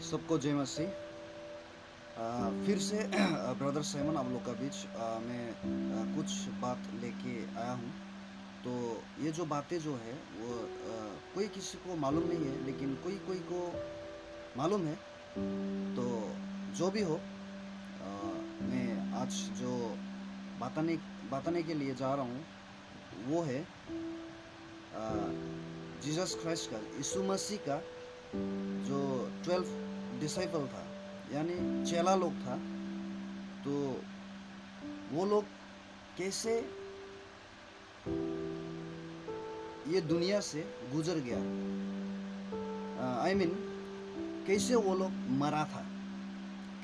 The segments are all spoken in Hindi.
सबको जय मसीह। फिर से ब्रदर साइमन आप लोग का बीच मैं कुछ बात लेके आया हूँ। तो ये जो बातें जो है वो कोई किसी को मालूम नहीं है, लेकिन कोई कोई को मालूम है। तो जो भी हो, मैं आज जो बताने बताने के लिए जा रहा हूँ वो है जीसस क्राइस्ट का, यीशु मसीह का जो 12 डिसाइपल था, यानी चेला लोग था। तो वो लोग कैसे ये दुनिया से गुजर गया, आई मीन कैसे वो लोग मरा था,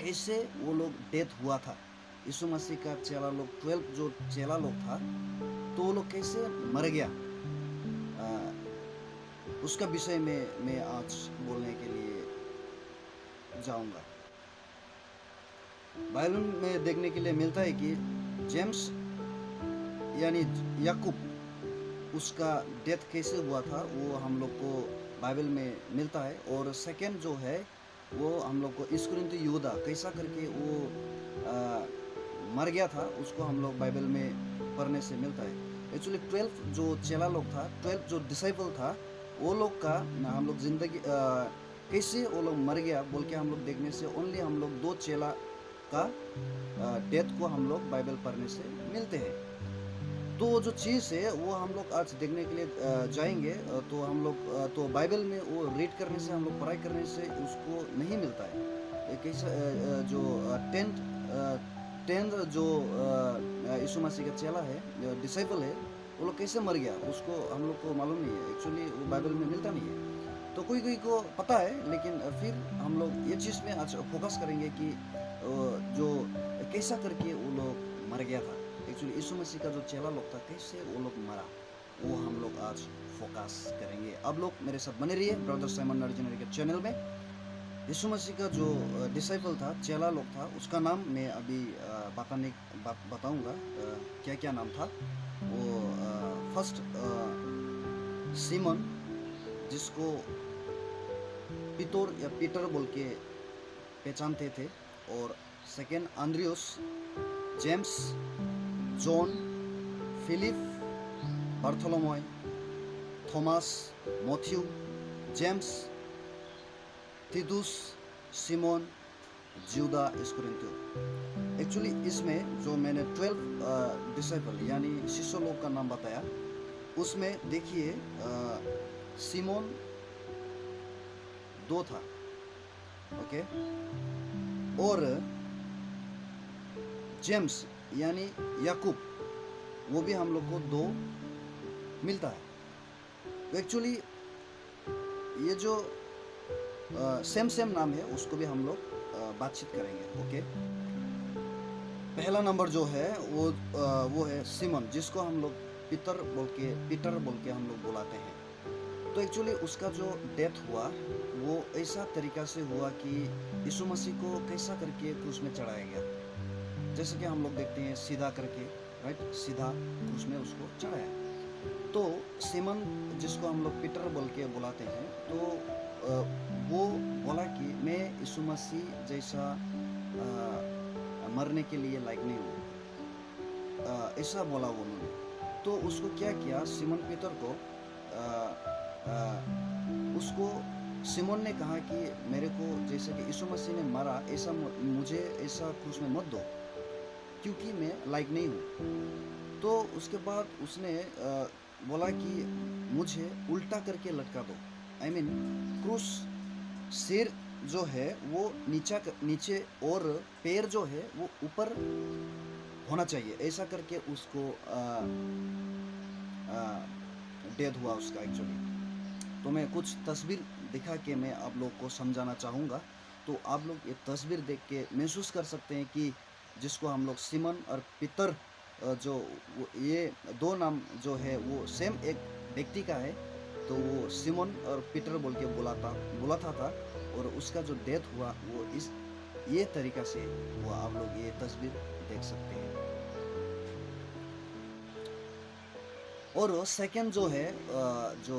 कैसे वो लोग डेथ हुआ था। यीशु मसीह का चेला लोग 12 जो चेला लोग था, तो वो लोग कैसे मर गया, उसका विषय में मैं आज बोलने के लिए जाऊंगा। बाइबल में देखने के लिए मिलता है कि जेम्स यानी याकूब, उसका डेथ कैसे हुआ था वो हम लोग को बाइबल में मिलता है। और सेकंड जो है वो हम लोग को इस्कुरिन्ती यूदा कैसा करके वो मर गया था, उसको हम लोग बाइबल में पढ़ने से मिलता है। एक्चुअली 12 जो चेला लोग था, 12 जो डिसाइपल था, वो लोग का हम लोग ज़िंदगी कैसे वो लोग मर गया बोल के हम लोग देखने से ओनली हम लोग 2 चेला का डेथ को हम लोग बाइबल पढ़ने से मिलते हैं। तो जो चीज़ है वो हम लोग आज देखने के लिए जाएंगे। तो हम लोग तो बाइबल में वो रीड करने से, हम लोग पढ़ाई करने से उसको नहीं मिलता है। एक ऐसा जो टेंथ जो यीशु मसीह का चेला है, डिसाइपल है, वो लोग कैसे मर गया उसको हम लोग को मालूम नहीं है। एक्चुअली वो बाइबल में मिलता नहीं है। तो कोई कोई को पता है, लेकिन फिर हम लोग ये चीज़ में आज फोकस करेंगे कि जो कैसा करके वो लोग मर गया था। एक्चुअली यीशु मसीह का जो चेला लोग था, कैसे वो लोग मरा, वो हम लोग आज फोकस करेंगे। अब लोग मेरे साथ बने रहिए ब्रदर साइमन नर्जनरी के चैनल में। यीशु मसीह का जो डिसाइपल था, चेला लोग था, उसका नाम मैं अभी बताऊंगा क्या क्या नाम था। वो फर्स्ट सीमन, जिसको पीतर या पीटर बोल के पहचानते थे। और सेकेंड आंद्रियोस, James, John, Philip, Bartholomew, Thomas, Matthew, James, तीतुस, सिमोन, यूदा इस्करियोती। एक्चुअली इसमें जो मैंने 12 डिसाइपल यानी शिष्य लोग का नाम बताया, उसमें देखिए सिमोन 2 था, ओके। और जेम्स यानी याकूब, वो भी हम लोग को 2 मिलता है। एक्चुअली ये जो सेम नाम है, उसको भी हम लोग बातचीत करेंगे, ओके। पहला नंबर जो है वो है सिमोन, जिसको हम लोग पीटर बोल के हम लोग बुलाते हैं। तो एक्चुअली उसका जो डेथ हुआ वो ऐसा तरीका से हुआ कि यीशु मसीह को कैसा करके क्रूस में चढ़ाया गया। जैसे कि हम लोग देखते हैं सीधा करके, राइट, सीधा क्रूस में उसको चढ़ाया। तो सिमोन, जिसको हम लोग पीटर बोल के बुलाते हैं, तो वो बोला कि मैं यीशु मसीह जैसा मरने के लिए लायक नहीं हूँ, ऐसा बोला उन्होंने। तो उसको क्या किया, सिमोन पीटर को उसको सिमोन ने कहा कि मेरे को जैसे कि यीशु मसीह ने मारा, ऐसा मुझे ऐसा क्रूस में मत दो, क्योंकि मैं लायक नहीं हूँ। तो उसके बाद उसने बोला कि मुझे उल्टा करके लटका दो, आई मीन क्रूस सिर जो है वो नीचे और पैर जो है वो ऊपर होना चाहिए, ऐसा करके उसको डेथ हुआ उसका एक्चुअली। तो मैं कुछ तस्वीर दिखा के मैं आप लोग को समझाना चाहूँगा। तो आप लोग ये तस्वीर देख के महसूस कर सकते हैं कि जिसको हम लोग सिमोन और पीटर, जो ये 2 नाम जो है वो सेम एक व्यक्ति का है। तो वो सिमोन और पीटर बोल के बुलाता था। और उसका जो डेथ हुआ वो ये तरीका से हुआ। आप लोग ये तस्वीर देख सकते हैं। और सेकंड जो है जो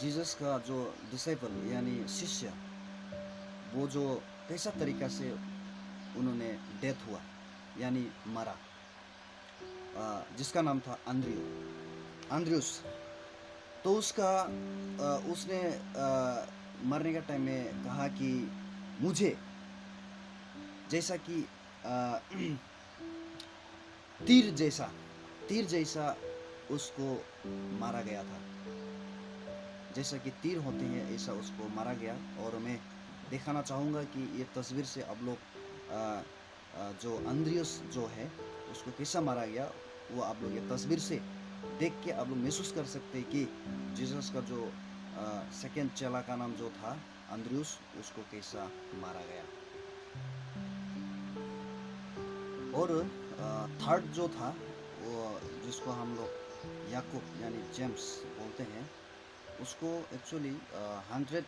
जीसस का जो डिसाइपल यानी शिष्य, वो जो कैसा तरीका से उन्होंने डेथ हुआ यानी मरा, जिसका नाम था आंद्रियूस। तो उसने मरने का टाइम में कहा कि मुझे जैसा कि तीर जैसा उसको मारा गया था, जैसा कि तीर होते हैं ऐसा उसको मारा गया। और मैं दिखाना चाहूँगा कि ये तस्वीर से आप लोग जो आंद्रियस जो है उसको कैसा मारा गया, वो आप लोग ये तस्वीर से देख के आप लोग महसूस कर सकते हैं कि जीसस का जो सेकेंड चेला का नाम जो था आंद्रियस, उसको कैसा मारा गया। और थर्ड जो था वो जिसको हम लोग याकूब यानी जेम्स बोलते हैं, उसको एक्चुअली 100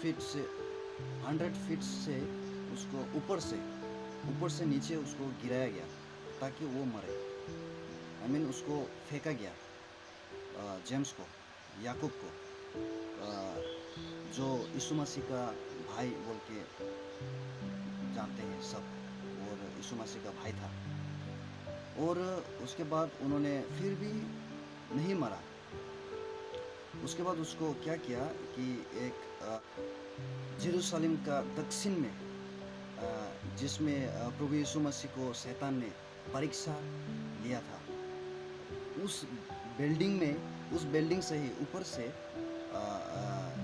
फीट से उसको ऊपर से नीचे उसको गिराया गया ताकि वो मरे। उसको फेंका गया, जेम्स को, याकूब को, जो यीशु मसीह का भाई बोल के जानते हैं सब, और यीशु मसीह का भाई था। और उसके बाद उन्होंने फिर भी नहीं मरा। उसके बाद उसको क्या किया कि एक जेरूशलेम का दक्षिण में, जिसमें प्रभु यीशु मसीह को शैतान ने परीक्षा लिया था, उस बिल्डिंग से ही ऊपर से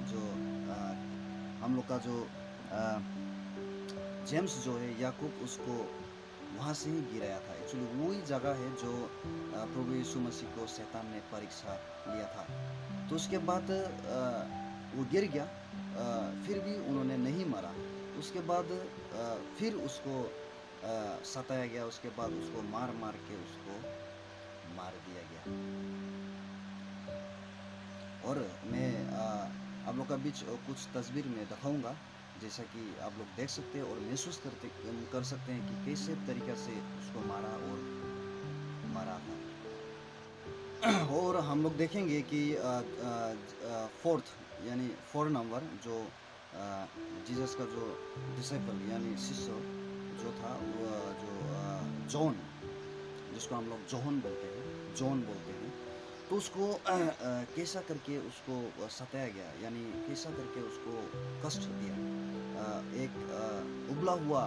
जो हम लोग का जो जेम्स जो है याकूब, उसको वहाँ से ही गिराया था। एक्चुअली वही जगह है जो प्रभु यीशु मसीह को शैतान ने परीक्षा लिया था। तो उसके बाद वो गिर गया, फिर भी उन्होंने नहीं मारा। उसके बाद फिर उसको सताया गया, उसके बाद उसको मार के उसको मार दिया गया। और मैं आप लोग का बीच कुछ तस्वीर में दिखाऊंगा, जैसा कि आप लोग देख सकते हैं और महसूस कर सकते हैं कि कैसे तरीक़ा से उसको मारा था। और हम लोग देखेंगे कि फोर्थ नंबर जो जीसस का जो डिसाइपल यानी शिष्य जो था, वो जो जॉन, जिसको हम लोग जॉन बोलते हैं, तो उसको कैसा करके उसको सताया गया, यानी कैसा करके उसको कष्ट दिया। एक उबला हुआ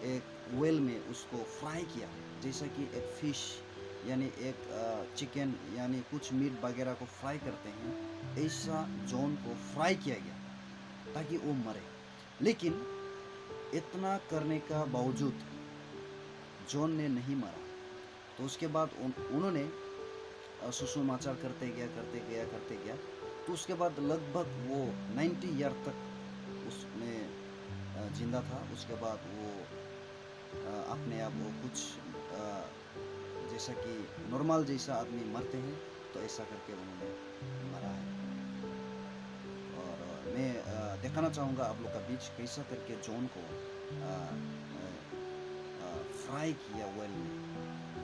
एक वेल में उसको फ्राई किया, जैसा कि एक फिश यानी एक चिकन यानी कुछ मीट वगैरह को फ्राई करते हैं, ऐसा जॉन को फ्राई किया गया ताकि वो मरे। लेकिन इतना करने का बावजूद जॉन ने नहीं मरा। तो उसके बाद उन्होंने सुसमाचार करते गया। तो उसके बाद लगभग वो 90 ईयर तक उसमें जिंदा था। उसके बाद वो अपने आप वो कुछ जैसा कि नॉर्मल जैसा आदमी मरते हैं, तो ऐसा करके उन्होंने मरा है। और मैं दिखाना चाहूँगा आप लोग का बीच कैसा करके जॉन को फ्राई किया वेल में,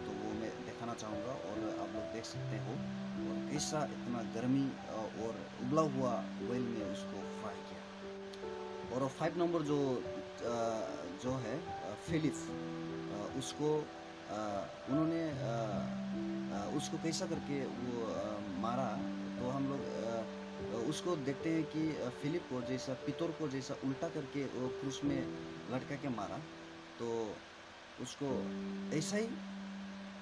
तो वो मैं दिखाना चाहूँगा और आप लोग देख सकते हो। और कैसा इतना गर्मी और उबला हुआ वेल में उसको फ्राई किया। और 5 नंबर जो है फिलिप, उसको उन्होंने उसको कैसा करके वो मारा। तो हम लोग उसको देखते हैं कि फिलिप को जैसा पितोर को जैसा उल्टा करके वो क्रूस में लटका के मारा, तो उसको ऐसा ही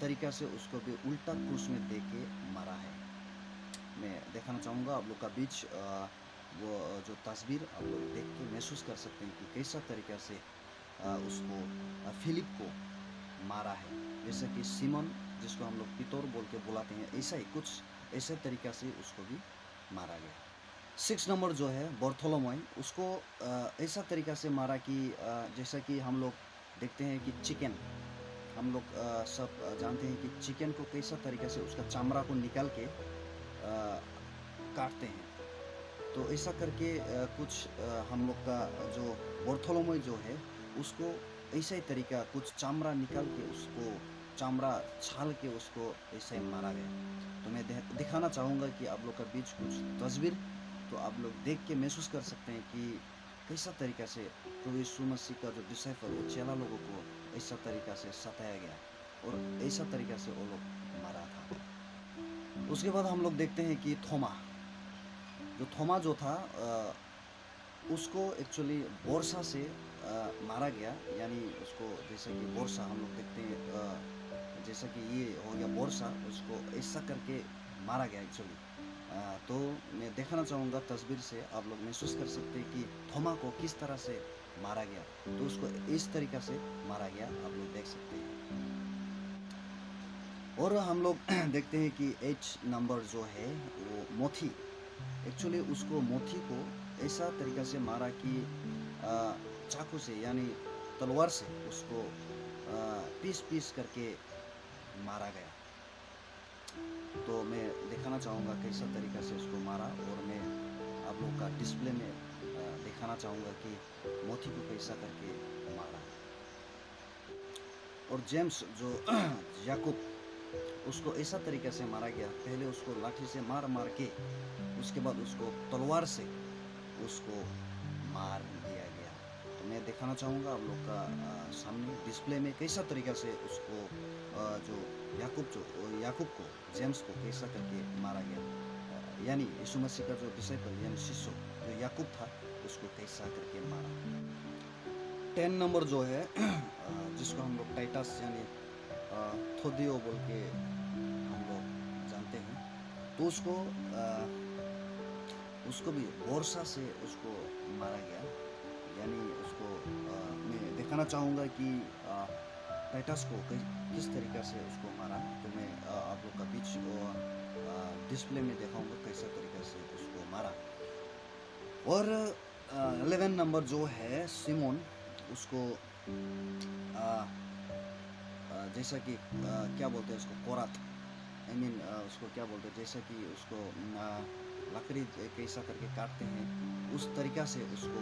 तरीका से उसको भी उल्टा क्रूस में दे के मारा है। मैं दिखाना चाहूँगा आप लोग का बीच वो जो तस्वीर आप लोग देख के महसूस कर सकते हैं कि कैसा तरीका से उसको फिलिप को मारा है। जैसे कि सिमोन, जिसको हम लोग पितोर बोल के बुलाते हैं, ऐसा ही कुछ ऐसे तरीका से उसको भी मारा गया। 6 नंबर जो है बर्थोलोमेव, उसको ऐसा तरीका से मारा कि जैसा कि हम लोग देखते हैं कि चिकन, हम लोग सब जानते हैं कि चिकन को कैसा तरीका से उसका चमड़ा को निकाल के काटते हैं। तो ऐसा करके कुछ हम लोग का जो बर्थोलोमेव जो है, उसको ऐसा ही तरीका कुछ चमड़ा निकाल के उसको चमड़ा छाल के उसको ऐसे ही मारा गया। तो मैं दिखाना चाहूँगा कि आप लोग का बीच कुछ तस्वीर, तो आप लोग देख के महसूस कर सकते हैं कि कैसा तरीका से प्रभु यीशु मसीह का जो डिसाइपल वो चेला लोगों को ऐसा तरीका से सताया गया और ऐसा तरीका से वो लोग मारा था। उसके बाद हम लोग देखते हैं कि थोमा जो था उसको एक्चुअली बोरसा से मारा गया, यानी उसको जैसा कि बोरसा हम लोग देखते हैं जैसा कि ये हो गया बोरसा, उसको ऐसा करके मारा गया एक्चुअली। तो मैं दिखाना चाहूँगा तस्वीर से, आप लोग महसूस कर सकते हैं कि थोमा को किस तरह से मारा गया। तो उसको इस तरीका से मारा गया, आप लोग देख सकते हैं। और हम लोग देखते हैं कि एच नंबर जो है वो मोथी, एक्चुअली उसको मोथी को ऐसा तरीका से मारा कि चाकू से यानी तलवार से उसको पीस पीस करके मारा गया। तो मैं दिखाना चाहूँगा कैसा तरीका से उसको मारा, और मैं आप लोग का डिस्प्ले में दिखाना चाहूँगा कि मोती को कैसा करके मारा। और जेम्स जो याकूब, उसको ऐसा तरीका से मारा गया, पहले उसको लाठी से मार मार के उसके बाद उसको तलवार से उसको मार दिया गया। तो मैं दिखाना चाहूँगा आप लोग का सामने डिस्प्ले में कैसा तरीका से उसको जो याकूब को जेम्स को कैसा करके मारा गया, यानी यीशु मसीह का जो डिसाइपल यानी शिष्य जो याकूब था उसको कैसा करके मारा। 10 नंबर जो है जिसको हम लोग टाइटस यानी थोदियो बोल के हम लोग जानते हैं, तो उसको भी बोरसा से उसको मारा गया, यानी उसको मैं दिखाना चाहूँगा कि टाइटस को किस तरीका से उसको मारा। तो मैं आप लोग का बीच डिस्प्ले में दिखाऊंगा कैसा तरीका से उसको मारा। और 11 नंबर जो है सिमोन, उसको जैसा कि क्या बोलते हैं उसको कोरात, उसको क्या बोलते हैं, जैसा कि उसको लकड़ी कैसा करके काटते हैं उस तरीका से उसको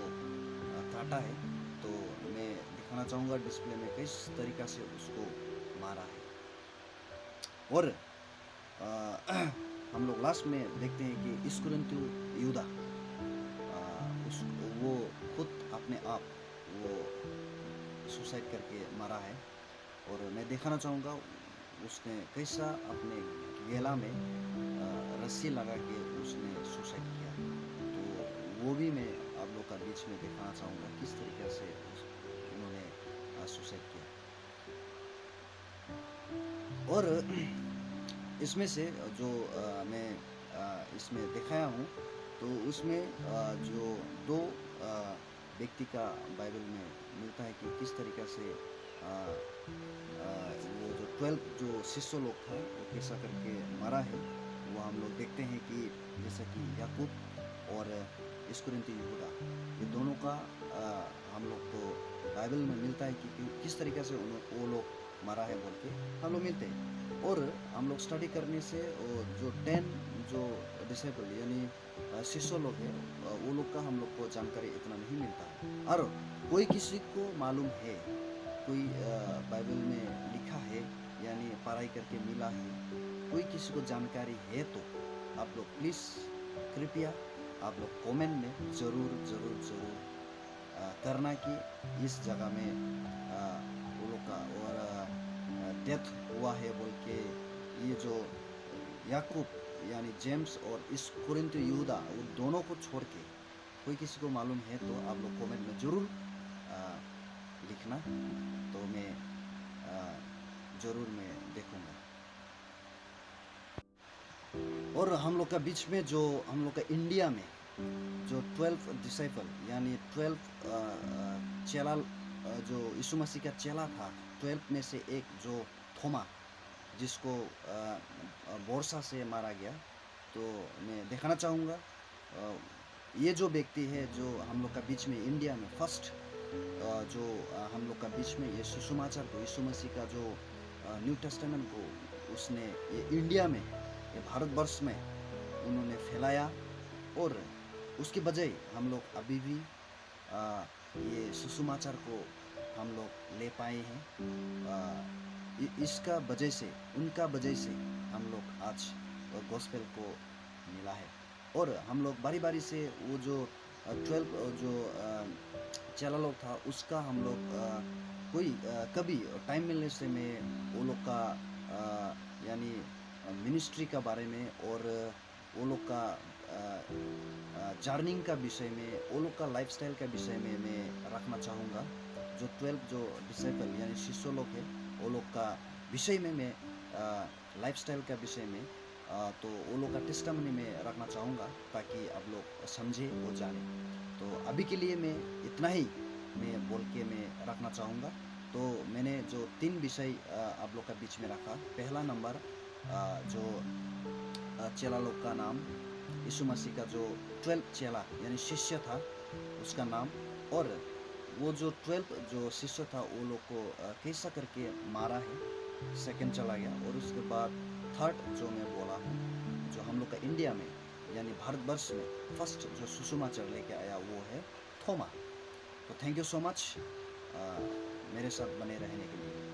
काटा है। तो मैं दिखाना चाहूँगा डिस्प्ले में किस तरीका से उसको मारा है। और हम लोग लास्ट में देखते हैं कि इस्कुरिन्तु यूदा, वो खुद अपने आप वो सुसाइड करके मारा है। और मैं दिखाना चाहूँगा उसने कैसा अपने गला में रस्सी लगा के उसने सुसाइड किया। तो वो भी मैं आप लोग का बीच में दिखाना चाहूँगा किस तरीके से उन्होंने सुसाइड किया। और इसमें से जो मैं इसमें दिखाया हूँ, तो उसमें जो 2 व्यक्ति का बाइबल में मिलता है कि किस तरीक़ा से वो जो 12 जो शिष्य लोग था वो कैसा करके मारा है। वो हम लोग देखते हैं कि जैसा कि याकूब और इस्कुरिन्तु यहूदा, ये दोनों का हम लोग को बाइबल में मिलता है कि किस तरीक़े से वो लोग मारा है बोल के हम लोग मिलते हैं। और हम लोग स्टडी करने से जो 10 जो डिसाइपल यानी शिष्य लोग हैं, वो लोग का हम लोग को जानकारी इतना नहीं मिलता है। और कोई किसी को मालूम है, कोई बाइबल में लिखा है यानी पढ़ाई करके मिला है, कोई किसी को जानकारी है, तो आप लोग प्लीज़ कृपया आप लोग कमेंट में ज़रूर करना कि इस जगह में वो लोग का और डेथ हुआ है बोल के, ये जो याकूब यानी जेम्स और इस्कुरिन्तु यहूदा, वो दोनों को छोड़ के कोई किसी को मालूम है तो आप लोग कमेंट में ज़रूर लिखना। तो मैं ज़रूर मैं देखूँगा। और हम लोग का बीच में जो हम लोग का इंडिया में जो 12 डिसाइपल यानी 12 चेला, जो यीशु मसीह का चेला था, 12 में से एक जो थोमा, जिसको बोरसा से मारा गया। तो मैं दिखाना चाहूँगा ये जो व्यक्ति है जो हम लोग का बीच में इंडिया में फर्स्ट जो हम लोग का बीच में ये सुसमाचार को, यीशु मसीह का जो न्यू टेस्टामेंट को उसने ये इंडिया में, ये भारतवर्ष में उन्होंने फैलाया। और उसकी बजाय हम लोग अभी भी ये सुसमाचार को हम लोग ले पाए हैं। इसका वजह से, उनका वजह से हम लोग आज गॉस्पेल को मिला है। और हम लोग बारी बारी से वो जो 12 जो चेला लोग था उसका हम लोग कोई कभी टाइम मिलने से मैं वो लोग का यानी मिनिस्ट्री का बारे में और वो लोग का जर्निंग का विषय में, वो लोग का लाइफस्टाइल का विषय में मैं रखना चाहूँगा। जो 12 जो डिसाइपल यानी शिष्य लोग हैं वो लोग का विषय में मैं लाइफस्टाइल का विषय में तो वो लोग का टेस्टामनी में रखना चाहूँगा ताकि आप लोग समझे और जाने। तो अभी के लिए मैं इतना ही मैं बोल के मैं रखना चाहूँगा। तो मैंने जो 3 विषय आप लोग का बीच में रखा। पहला नंबर जो चेला लोग का नाम, यीशु मसीह का जो 12 चेला यानी शिष्य था उसका नाम, और वो जो 12 जो शिष्य था वो लोग को कैसा करके मारा है, सेकंड चला गया। और उसके बाद थर्ड जो मैं बोला हूँ, जो हम लोग का इंडिया में यानी भारतवर्ष में फर्स्ट जो सुसमाचार लेके आया वो है थोमा। तो थैंक यू सो मच मेरे साथ बने रहने के लिए।